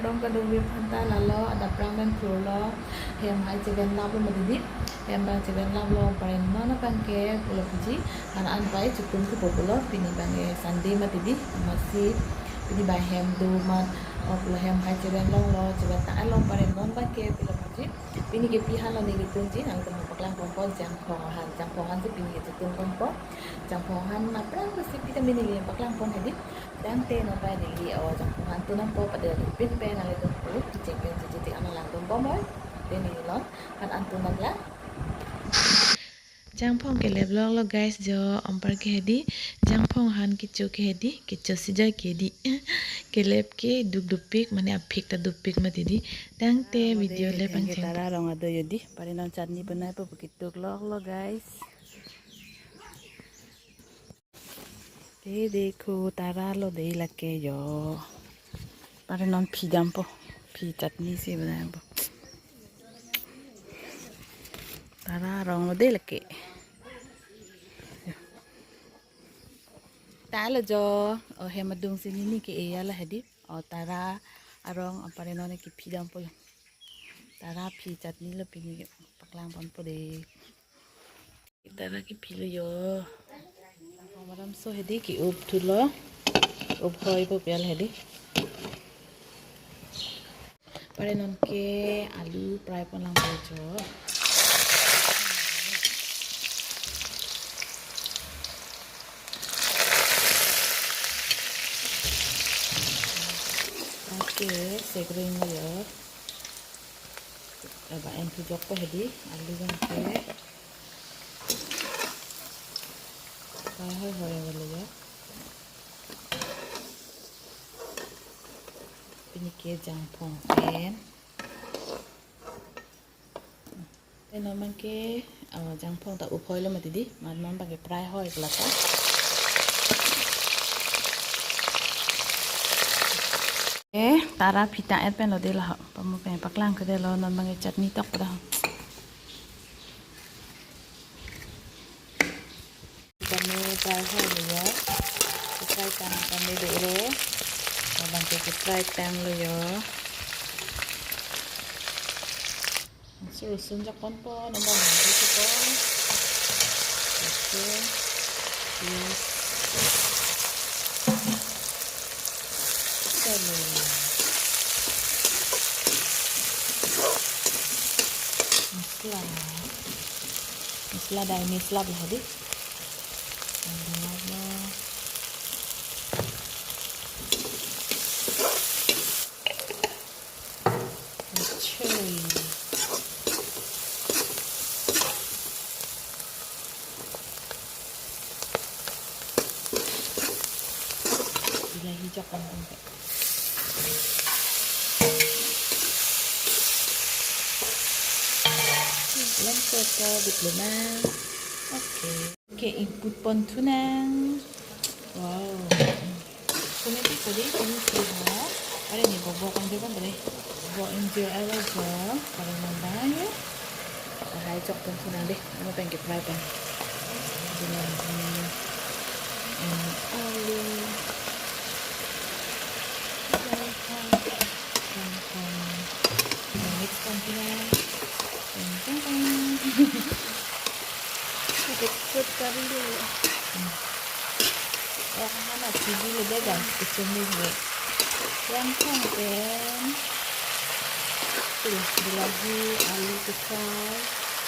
dong ka dong phanta lalo ada pramen purlo hem hai chicken lab lo madidi hem ba chicken lab lo parin mana pangke pulo puji an pai cukup ku populo pini bange sunday madidi masih pini ba hem do ma pulo hem hai chicken lo chicken ta lo parin non pangke pulo puji pini ke pihan lo ni gitunji nang temu paklang pompo jang pongan si pini cukup pompo jang pongan na prang ku si pita mini li paklang pom hedi dan te no pa ni o jang pongan tu nampo pada pin pe na le tu chicken jadi ana lang pompo mo ini lo kan antu nagla Jangpong ke leblong lo guys jo ampar ke hedi jangpong han kicho ke hedi kicho sija ke di kelep ke duk dupik mane apik ta dupik mati di dang te video le pang cheng tara rong ado yodi parinon chutney banai pa bukituk lo guys te dekho tara lo de lake yo parinon phi jampo phi chutney se banai po tara rong lo de lake talo jo hemadung sini ni ke ya lah hedi tara arong apare none ki pidam po tara phi chutney lo pini paklang pon po de tara ki philo yo maram so hedi ki up thulo up hoi po pial hedi pare non ke alu fry pon lang po jo oke segering lo yo aba en tu jok po hedi alu gan ke hoi lo yo pini ke jangpong pen no man ke jangpong ta up hoi lo mati di man man pakai fry hoi kelaka tara pita et pen lo de la pamu pen paklang ke de lo non mangi chutney tok da kami fry hoi lo yo fry tang kami de ro abang ke fry tang lo yo suruh sunjak pon po nomor nanti po oke yes misla dan misla lah di hijau kan lengkap ke diploma oke input pon tunang wow komedi tadi ini sudah ada nih bobo kan juga boleh bobo enjoy aja kalau nambah ya hai chok pon tunang deh mau pengen fry pan dengan alu mix pon tunang ikut kari dulu mana cibi lebih guys kesini nih yang kan tuh lagi alu kecil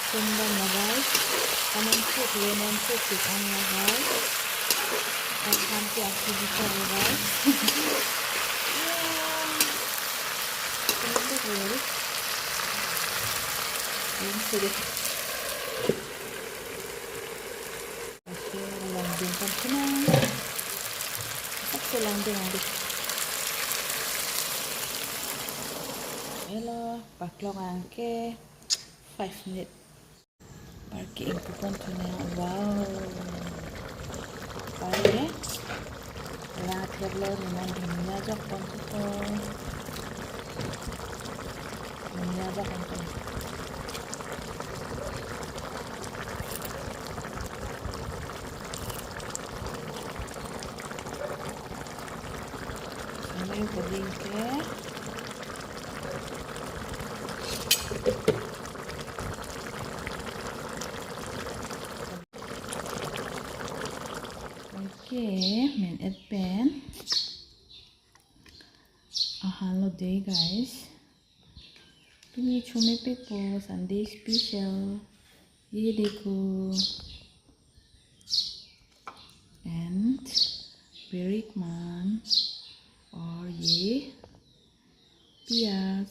sumber ya guys kanan tuh lemon tuh ikan ya guys nanti aku bisa ya guys ini tuh ini sudah langdung senang aku langdung adik hello paklong angke 5 menit parking kupon tunang wow baik lahat lo naman dinajak pon ko dinajak pon yung paging ke Okay, men at pen. Hello day guys. Pini chume people Sunday special. Ye dekho. And berikman और ये प्याज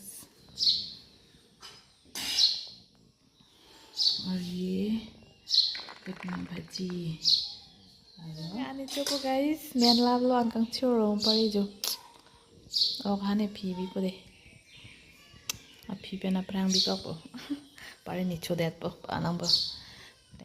और ये कटना भाजी यानी choco guys main लाभ लो अंकं छोरो पड़ी जो और खाने पी भी को दे अब पी पे ना प्रांग भी को पड़ी नहीं छोड़े तो आनंद